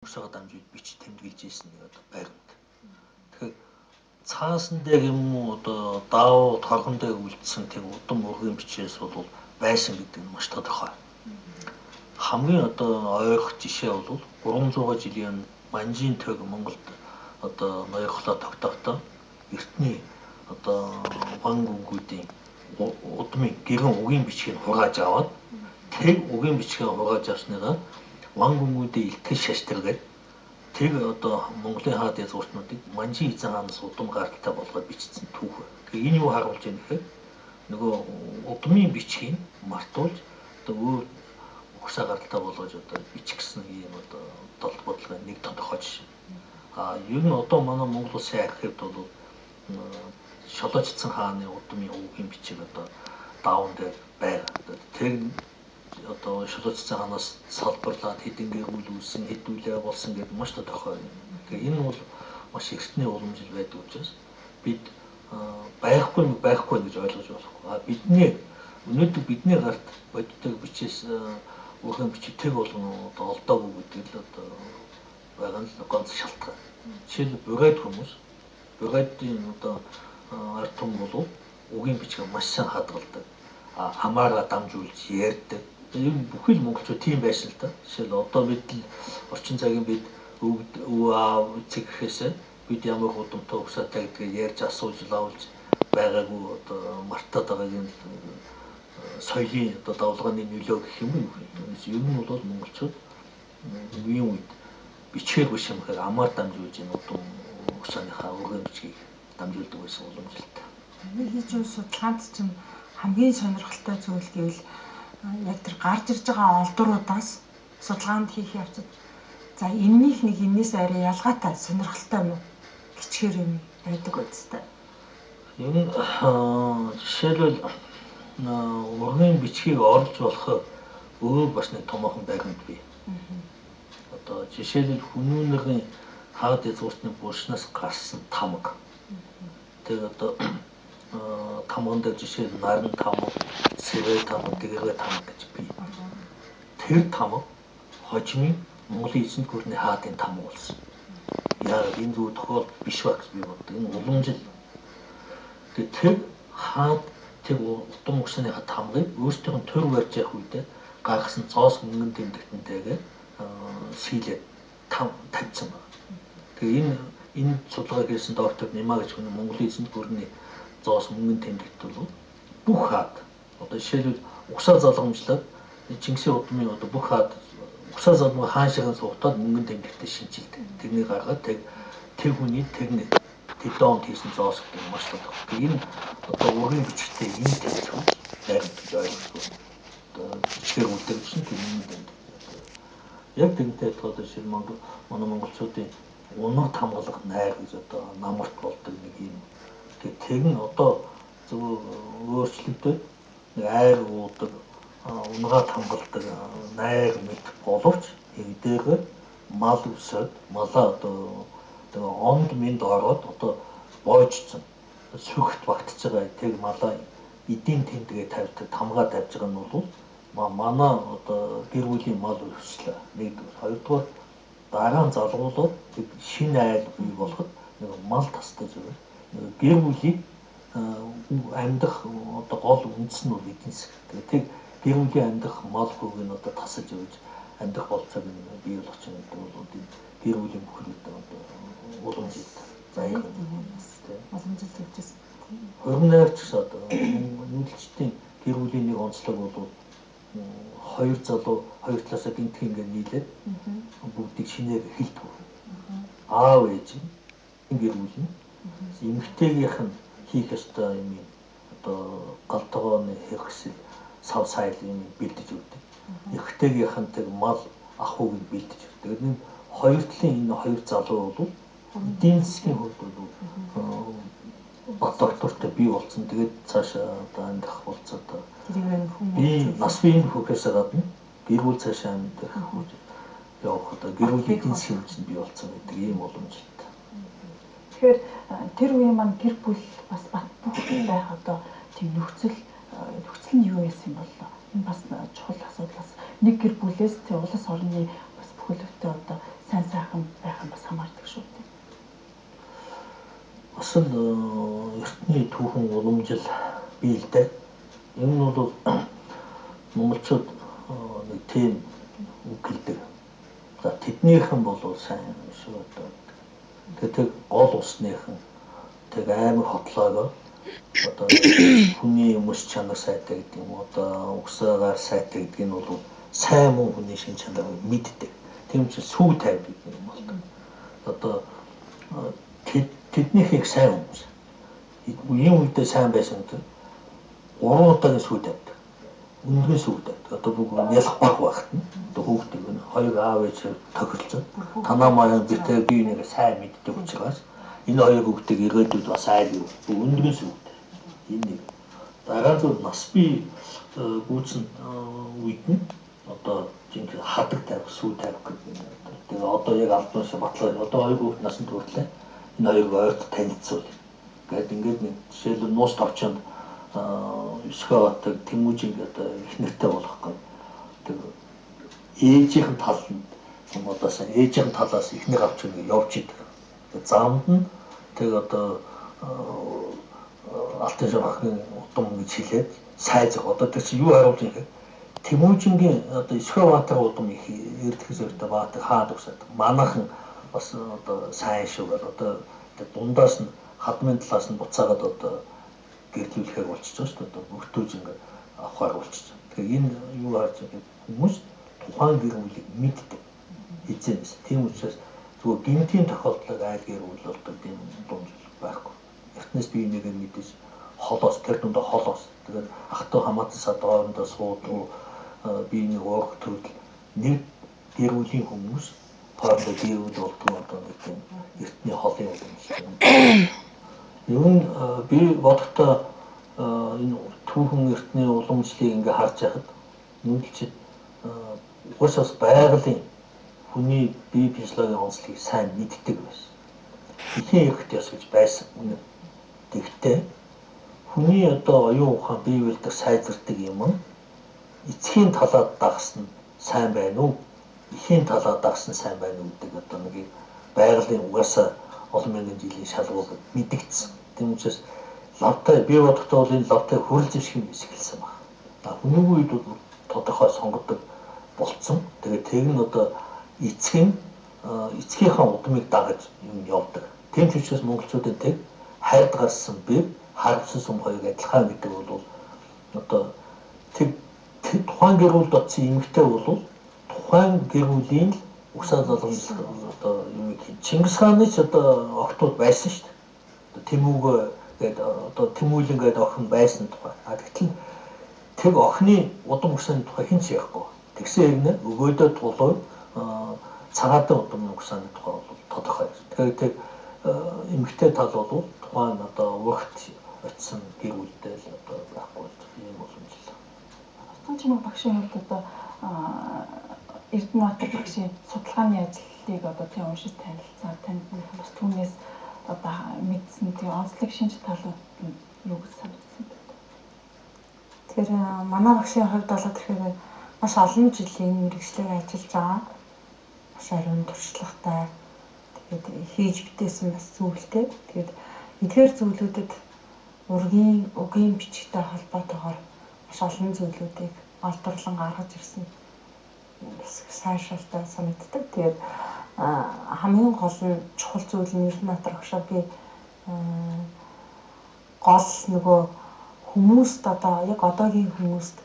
Урсаа дамжуулж бич тэмдэглэж ирсэн нэг одоо байранд. Тэгэхээр цаасан дээр юм уу одоо даавуу торгон дээр үлдсэн тэр удам ургийн бичээс бол байсан гэдэг нь маш тодорхой. Хамгийн одоо ойрох жишээ бол 300 жилийн Манжийн төг Монголд одоо ноёрхлоо тогтохдоо эртний одоо ван гүнгүүдийн удмын гэрэн угийн бичгийг хурааж аваад тэр угийн бичгийг хурааж авсныгаа ван гүнгүүдийн илтгэл шаштргээд тэр одоо Монголын хаад язгууртнуудыг Манжийн эзэн хаанаас удам гаралтай болгоод бичсэн түүх. Тэгээ энэ юу харуулж байна гэхээр нөгөө удмын бичгийг мартуулж одоо өөр угсаа гаралтай болгож одоо бичих гэсэн ийм одоо толт бодлогын нэг тодорхой жишээ. Ер нь одоо манай Монгол Улсын архивд бол Шолоочдсон хааны удмын угийн бичиг одоо даавн дээр байгаа. Тэр одоо Шолоочдсон хаанаас салбарлаад хэдэн гэрүүл үүссэн, хэдүүлээ болсон гэдэг маш тодорхой юм. Тэгээ энэ бол маш эртний уламжил байдаг учраас бид байхгүй гэж ойлгож болохгүй. Өнөөдөр бидний гарт бодитог бичээс ургийн бичиг тэг болгоно одоо олдоогүй гэдэг л одоо байгаа нь ганц шалтгаан. Жишээлбэл бурайд хүмүүс бурайдын одоо ард түмэн бол угийн бичгийг маш сайн хадгалдаг. Хамаараа дамжуулж ярьдаг. Ер нь бүхий л монголчууд тийм байсан л да. Жишээл одоо бид л орчин цагийн бид өвөө аав эцэг гэхээсээ бид ямар удамтай угсаатай гэдгийг ярьж асууж лавлж байгаагүй одоо мартаад байгааг нь соёлын одоо давлгааны нөлөө гэх юм уу. Ер нь бол монголчууд үеийн үед бичгээр биш юм хэрэг амаар дамжуулж энэ удам угсааныхаа ургийн бичгийг дамжуулдаг байсан уламжлалтай. Нэг хийж байгаа судалгаанд чинь хамгийн сонирхолтой зүйл гэвэл яг тэр гарч ирж байгаа олдруудаас судалгаанд хийх явцад за энэних нэг энэс арай ялгаатай сонирхолтой юм гिचгээр юм байдаг үстэй. Ер нь жишээлбэл ургийн бичгийг орлож болох өөр бас нэг томоохон байранд бий. Одоо жишээлбэл хүмүүнэрийн хаад язгууртны булшнаас гарсан тамга. Тэгээ одоо тамган дээр жишээ нь наран тамга, сэвэ тамга, гэрээ тамга гэж бий. Тэр тамга хожимын Монголын эзэнт гүрний хаадын тамга болсон. Яагаад энэ зүйл тохиолдол биш ба гэж би боддог. Энэ уламжил. Тэгээ тэр хаад тэр удам угсааныхаа тамгыг өөрсдийнх нь төр барьж явах үедээ гаргасан цоос мөнгөн тэмдэгтэнтэйгээ сийлээд тавьсан байна. Тэгээ энэ судалгааг хийсэн доктор Нима гэж хүн Монголын эзэнт гүрний зоос мөнгөн тэмдэгт бол бүх хаад одоо жишээлбэл угсаа залгамжлаад Чингисийн удмын одоо бүх хаад угсаа залгамж хаан ширхэг суугатаад мөнгөн тэмдэгтээ шинжилдэг. Тэрнийг гаргаад тэр хүний тэрний тэд онд хийсэн зоос гэдэг маш тодорхой. Энэ одоо ургийн бичгтээ энэ төвчл байранд гэж ойлгохгүй. Одоо бичгээр үлдээсэн тийм юм байна. Яг тэгнтэй одоо жишээ нь манай монголчуудын унаг хамгаалах найр гэж одоо намарт болдог нэг юм. Тэр нь одоо зөв өөрчлөгдөд нэг айр уудаг, унгаа хамгаалдаг найр мэт боловч эдгээр мал өсөд малаа одоо онд мэд ороод одоо боожсон сүхт багтж байгаа тэр малаа эдийн тэмдэгэ тавьдаг тамгаа тавьж байгаа нь бол манай одоо гэр бүлийн мал өслөө. Нэгдүгээр, хоёрдугаар дараа нь залгуулаад шинэ айл бий болоход нэг мал тасдаж байгаа. Гэр бүлийг амьдах одоо гол үндэс нь бол эдийн засаг. Тэгээд гэр бүлийн амьдах мал хүүг нь одоо тасаж өгч амьдах болцоог нь бий болгож байгаа гэдэг бол гэр бүлийн бүхэлд одоо уламжил. Заяа уламжил гэвчээс 28 ч одоо нүүдэлчдийн гэр бүлийн нэг онцлог бол хоёр залуу хоёр талаасаа гинтг ингээд нийлээд бүгдийг шинээр хэлдэг. Аав ээж гэр бүл нь эмэгтэйгийнх нь хийх ёстой юм одоо галтгооны хэрэгсэл сав сайл юм бэлдэж өгдөг. Эмэгтэйгийнх нь тэр мал ахуйг нь бэлдэж өгдөг. Тэгээд хоёр талын энэ хоёр залуу бол эдийн засгийн хувьд бол бат доктортой бий болсон. Тэгээд цаашаа одоо амьдрах болцоотой. Би нас биеийн хөхөөс гадна гэр бүл цаашаа амьдрах явах одоо гэр бүлийн эдийн засгийн хэмжээнд бий болсон гэдэг ийм боломжтой. Тэгэхээр тэр үеийн маань гэр бүл бас бат бохтой байх одоо тийм нөхцөл нь юу байсан бол энэ бас чухал асуудал бас нэг гэр бүлээс улс орны бас бүхэлдээ одоо сайн сайн сайхан байх нь бас хамаардаг шүү дээ. Бас л эртний түүхэн уламжил бий л дээ. Энэ нь бол монголчууд нэг тийм үг хэлдэг. За тэднийхэн бол сайн шүү одоо. Тэгээд гол усныхан тэг аймаг хотлоогоо одоо хүний өмс чанар сайтай гэдэг юм уу одоо угсаагаар сайтай гэдэг нь бол сайн мөн хүний шин чанарыг мэддэг. Тийм учраас сүү тавьдаг юм бол одоо тэднийхийг сайн хүмүүс ийм үедээ сайн байсан гэдэг 3 удаагийн сүү тавьдаг. Өндгөн сүү тавьдаг. Одоо бүгд ялах баг багт нь одоо хүүхдүүд нь хоёр аав ээж тохиролцоод танаа маань битээ бие нэг сайн мэддэг учраас энэ хоёр хүүхдийг ирээдүйд бас айл юу өндгөн сүү. Энэ нэг дараа нь нас бий гүйцэн үед нь одоо жинхэнэ хадаг тавих сүү тавих гэдэг юм. Тэгээ одоо яг албанаас батлаа. Одоо хоёр хүүхд насанд хүртлээ. Энэ хоёрыг ойрт танилцуул. Гэт ингээд нэг жишээлбэл нуус товчонд Өсгөөтэй Тэмүүжин одоо их нэртэй болох гэх. Тэг ээжийн тал нь одоос ээжийн талаас ихнэр авч явж идэг. Тэг замд нь тэг одоо алтан шавхны удам гэж хэлээд сайзах одоо тэр чинь юу харуулж байгаа юм. Тэмүүжингийн одоо Өсгөөбаатар удам их эрдэхээс өртөө Баатар хаад усаад манайхан бас одоо сайн шүүгээр одоо дундаас нь хадмын талаас нь буцаагаад одоо гэрлүүлэхээр болчихж байгаа шүү дээ. Одоо бүртөөж ингээд авахаар болчихж байгаа. Тэгэхээр энэ юу харж байгаа хүмүүс тухайн гэр бүлийг мэддэг. Эзэнээс. Тийм учраас зүгээр гинтийн тохиолдлыг айл гэр бүл болдог тийм дундл байхгүй. Эртнээс би нэгээр мэдээж холоос тэр дундаа холоос. Тэгээд ахтуу хамаатан сад хоорондоо суудаг би нэг уурах төрөл нэг гэр бүлийн хүмүүс хоорондоо гэр бүл болдог одоо нэг тийм эртний холын юм шиг. Ер нь би бодохдоо энэ түүхэн эртний уламжлалыг ингээ харж байхад нүүдэлчид угаасаа байгалийн хүний бие физиологийн онцлогийг сайн мэддэг байсан. Ихэн эрхт ёс гэж байсан үнэ. Тэгвэл хүний одоо оюун ухаан бие биелдэг сайжирдаг юм эцгийн талаад дагсан сайн байна уу? Ихийн талаад дагсан сайн байна уу гэдэг одоо нэг байгалийн угаасаа олон мянган жилийн шалгуур мэдэгдсэн. Тийм учраас лавтай бие бодохдоо энэ лавтай хөрөл зэвсэг юм эхэлсэн байна. Хүний үед бол тодорхой сонгодог болцсон. Тэгээд тэг нь одоо эцгийнхаа удмыг дагаж юм явдаг. Тийм ч учраас монголчуудын тэг хайр гарсан бие харамсан сум хоёрыг адилхан гэдэг бол одоо тэг тухайн гэр бүлд очсон эмэгтэй бол тухайн гэр бүлийн угсаа залгамжлал одоо юм Чингис хааны ч одоо охтууд байсан шүү дээ. Тэмүүг гэдэг одоо Тэмүүлэн гэдэг охин байсан тухай. Тэгтэл тэг охины удам угсааны тухай хэн ч ярихгүй. Тэгсэн хэрнээ өгөөдөө тулуу цагаатан удам угсааны тухай бол тодорхой. Тэгэхээр тэг эмэгтэй тал бол тухайн одоо урагт очсон гэр бүлдээ л одоо байхгүй юм боломжтой. Чимэг багшийн хувьд одоо Эрдэнэбаатар багшийн судалгааны ажлыг одоо тийм уншиж танилцаад танд бас түүнээс одоо мэдсэн тийм онцлог шинж талууд нь юу гэж санагдсан бэ? Тэгэхээр манай багшийн хувьд бол тэгэхээр маш олон жилийн мэргэжлээр ажиллаж байгаа. Маш ариун туршлагатай. Тэгээд хийж бүтээсэн бас зүйлтэй. Тэгээд эдгээр зүйлүүдэд үгийн бичгтэй холбоотойгоор маш олон зүйлүүдийг олдорлон гаргаж ирсэн. Сайшаалтай санагддаг. Тэгээд хамгийн гол нь чухал зүйл нь Эрдэнэбаатар багшаагийн гол нөгөө хүмүүст одоо яг одоогийн хүмүүст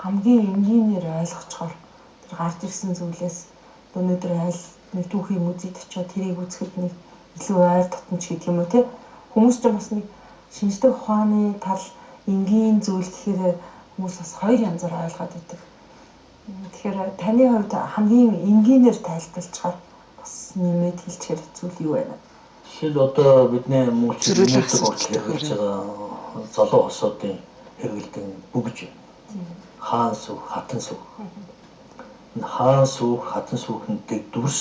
хамгийн энгийнээр ойлгочхоор тэр гарч ирсэн зүйлээс өнөөдөр айл нэг түүхийн музейд очиод тэрийг үзэхэд нэг илүү ойр дотнч гэдэг юм уу тий хүмүүс ч бас нэг шинжлэх ухааны тал энгийн зүйл гэхээр хүмүүс бас хоёр янзаар ойлгоод байдаг. Тэгэхээр таны хувьд хамгийн энгийнээр тайлбарлachаар бас нэмээд хэлчихэр зүйл юу байна? Жишээл одоо бидний монголчууд нэрдэг уртл хэрэгжилж байгаа залуу хосуудын хэрэгэлдэг бүгж хаан сүх, хатан сүх. Хаан сүх, хатан сүхэнтэй дүрс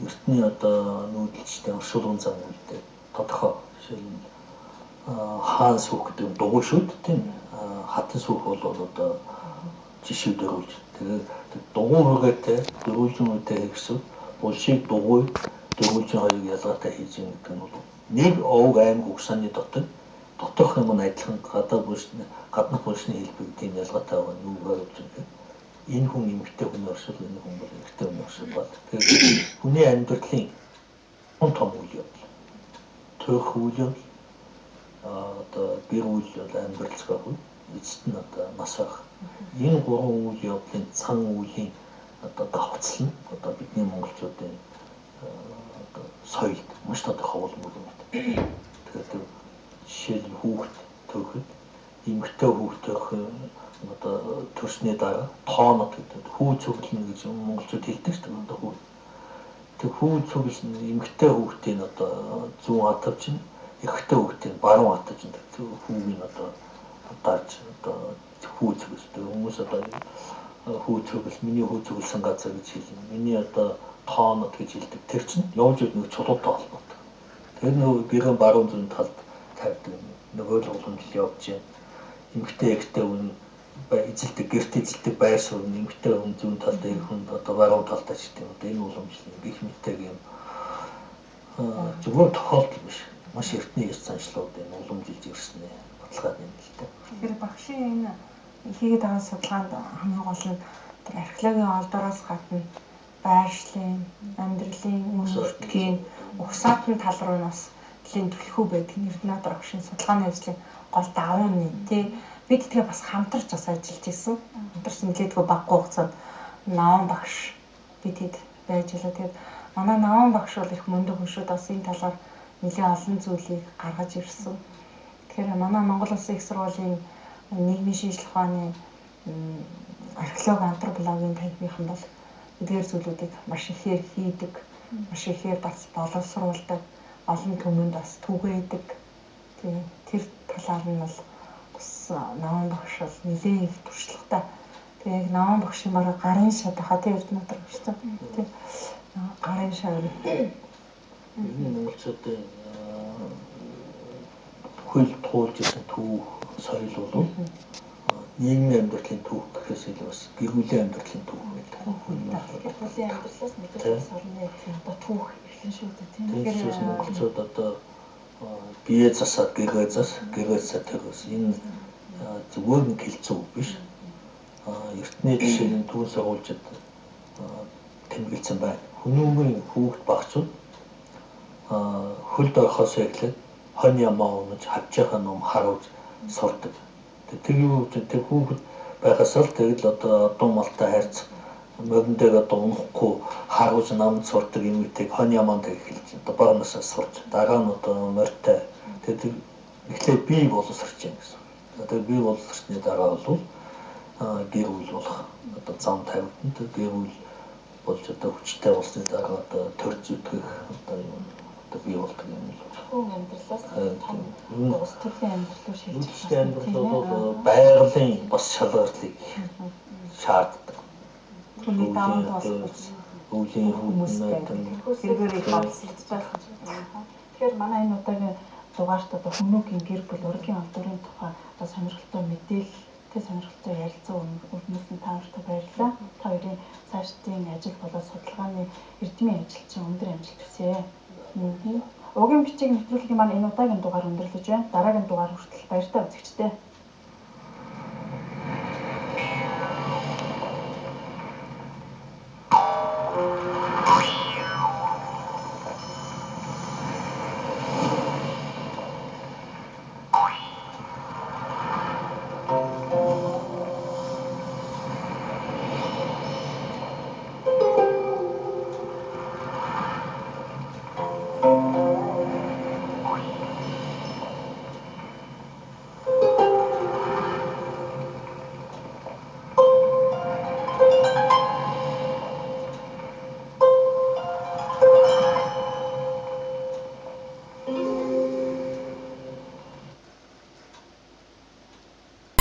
эртний одоо нүүдэлчтэй оршуулгын зам үлдээ тодорхой. Жишээл хаан сүх гэдэг дугуй шүд тийм хатан сүх бол одоо жишүүдээр үлж. Тэгээд дугуй хүрээтэй дөрвөлжин үедээ хэрэгсүү улшийг дугуй дөрвөлжин хоёрыг ялгаатай хийж байгаа гэдэг нь бол нэг овг аймаг угсааны доторх юм адилхан гаднах булшны хэлбэр тийм ялгаатай байгаа нь юу гэж байна. Энэ хүн эмэгтэй хүний оршил, энэ хүн бол эрэгтэй хүний оршил бол тэгэхээр хүний амьдралын том үйл явдал. Төрх үйл явдал одоо гэр бүл амьдралцгаа хүн эцэст нь одоо нас байх. Энэ гурван үйл явдлын цан үеийн одоо давхцал нь одоо бидний монголчуудын одоо соёлд маш тодорхой хавуулмаг юм байна. Тэгэхээр жишээл хүүхэд төрөхөд эмэгтэй хүүхэд төрөх одоо төрсний дараа тоонот гэдэг хүү цөглөн гэж монголчууд хэлдэг шүү дээ. Одоо хүү. Тэг хүү цөглөн эмэгтэй хүүхдийн одоо зүүн хатавч нь эрэгтэй хүүхдийн баруун хатавч нь хүүгийн одоо дарж одоо хүү цөглөж хүмүүс одоо хүү цөглөл миний хүү цөглсөн газар гэж хэлнэ. Миний одоо тоонот гэж хэлдэг. Тэр чинь явж ирэв нэг чулуутай холбоотой. Тэр нөгөө гэрэн баруун зүүн талд тавьдаг нөгөө л уламжлал явж байна. Эмэгтэй эрэгтэй хүн эзэлдэг гэрт эзэлдэг байр суурь эмэгтэй хүн зүүн талд эрэг хүн одоо баруун талд ч гэдэг юм. Одоо энэ уламжлал гих мэтэг юм зөвхөн тохиолдол биш. Маш эртний ёс заншлууд энэ уламжилж ирсэн баталгаад байна л дээ. Тэгэхээр багшийн энэ хийгээд байгаа судалгаанд хамгийн гол нь тэр археологийн олдороос гадна байршлын, амьдралын үнэлгээний угсаатны тал руу нас нэлийн түлхүү байдаг нь Эрдэнэт багшийн судалгааны ажлын гол давуу нь тий. Бид тэгээ бас хамтарч бас ажиллаж ирсэн. Хамтарч нэлээдгүй баггүй хугацаанд Наван багш бид хэд байж байлаа. Тэгээд манай Наван багш бол их мундаг хүн шүү. Бас энэ талаар нэлээд олон зүйлийг гаргаж ирсэн. Тэгэхээр манай Монгол Улсын их сургуулийн нийгмийн шинжилгээ ухааны археологи антропологийн танхимынхан бол эдгээр зүйлүүдийг маш ихээр хийдэг, маш ихээр бас боловсруулдаг, олон түмэнд бас түгээдэг. Тэр талаар нь бол бас Наван багш бол нэлээд их туршлагатай. Тэгээ яг Наван багшийн бараг гарын шат хаа тэр Эрдэнэт багш тийм гарын шав. Энэ монголчуудын хөл туулж ирсэн түүх соёл бол нийгмийн амьдралын түүх гэхээс илүү бас гэр бүлийн амьдралын түүх байдаг. Гэр бүлийн амьдралаас мэдээж орны одоо түүх эхлэн шүү дээ тийм. Тэгэхээр монголчууд одоо бие засаад гэрээ засаад тэрс энэ зүгээр нэг хэлцүү биш. Эртний жишээний түүх сурвалжид тэмдэглэсэн байна. Хүмүүнгийн хүүхд багцууд хөлд орохоос эхлээд хонь ямаа унаж хавчийнхаа ном харуулж сурдаг. Тэр юу вэ? Тэр хүүхэд байхаас л тэгэл одоо дум малтай хайрц мөрөн дээр одоо унахгүй харуулж намд сурдаг юм үтэг хонь ямаанд эхэлж одоо багнасаа сурч дараа нь одоо морьтой тэр эхлээд бий боловсрч юм гэсэн. Одоо бий боловсрсны дараа бол гэр бүл болох одоо зам тавигдана. Гэр бүл болж одоо хүчтэй болсны дараа одоо төр зүтгэх одоо юм одоо бий болдог юм л. Хүн амьдралаас том улс төрлийн амьдрал руу шилжих. Улсын амьдрал бол байгалийн бас шалгалтыг шаарддаг. Хүний даамд бас өвлийн хүмүүс хэрэгээр их олцолдож байгаа. Тэгэхээр манай энэ удаагийн дугаарт одоо хүмүүгийн гэр бүл ургийн олдорын тухай одоо сонирхолтой мэдээлэлтэй сонирхолтой ярилцсан өрнөс нь таамагтай баярлалаа. Та хоёрын цаашдын ажил болоод судалгааны эрдмийн ажил чинь өндөр амжилт хүсье. Угийн бичиг нэвтрүүлгийн маань энэ удаагийн дугаар өндөрлөж байна. Дараагийн дугаар хүртэл баяртай үзэгчдээ.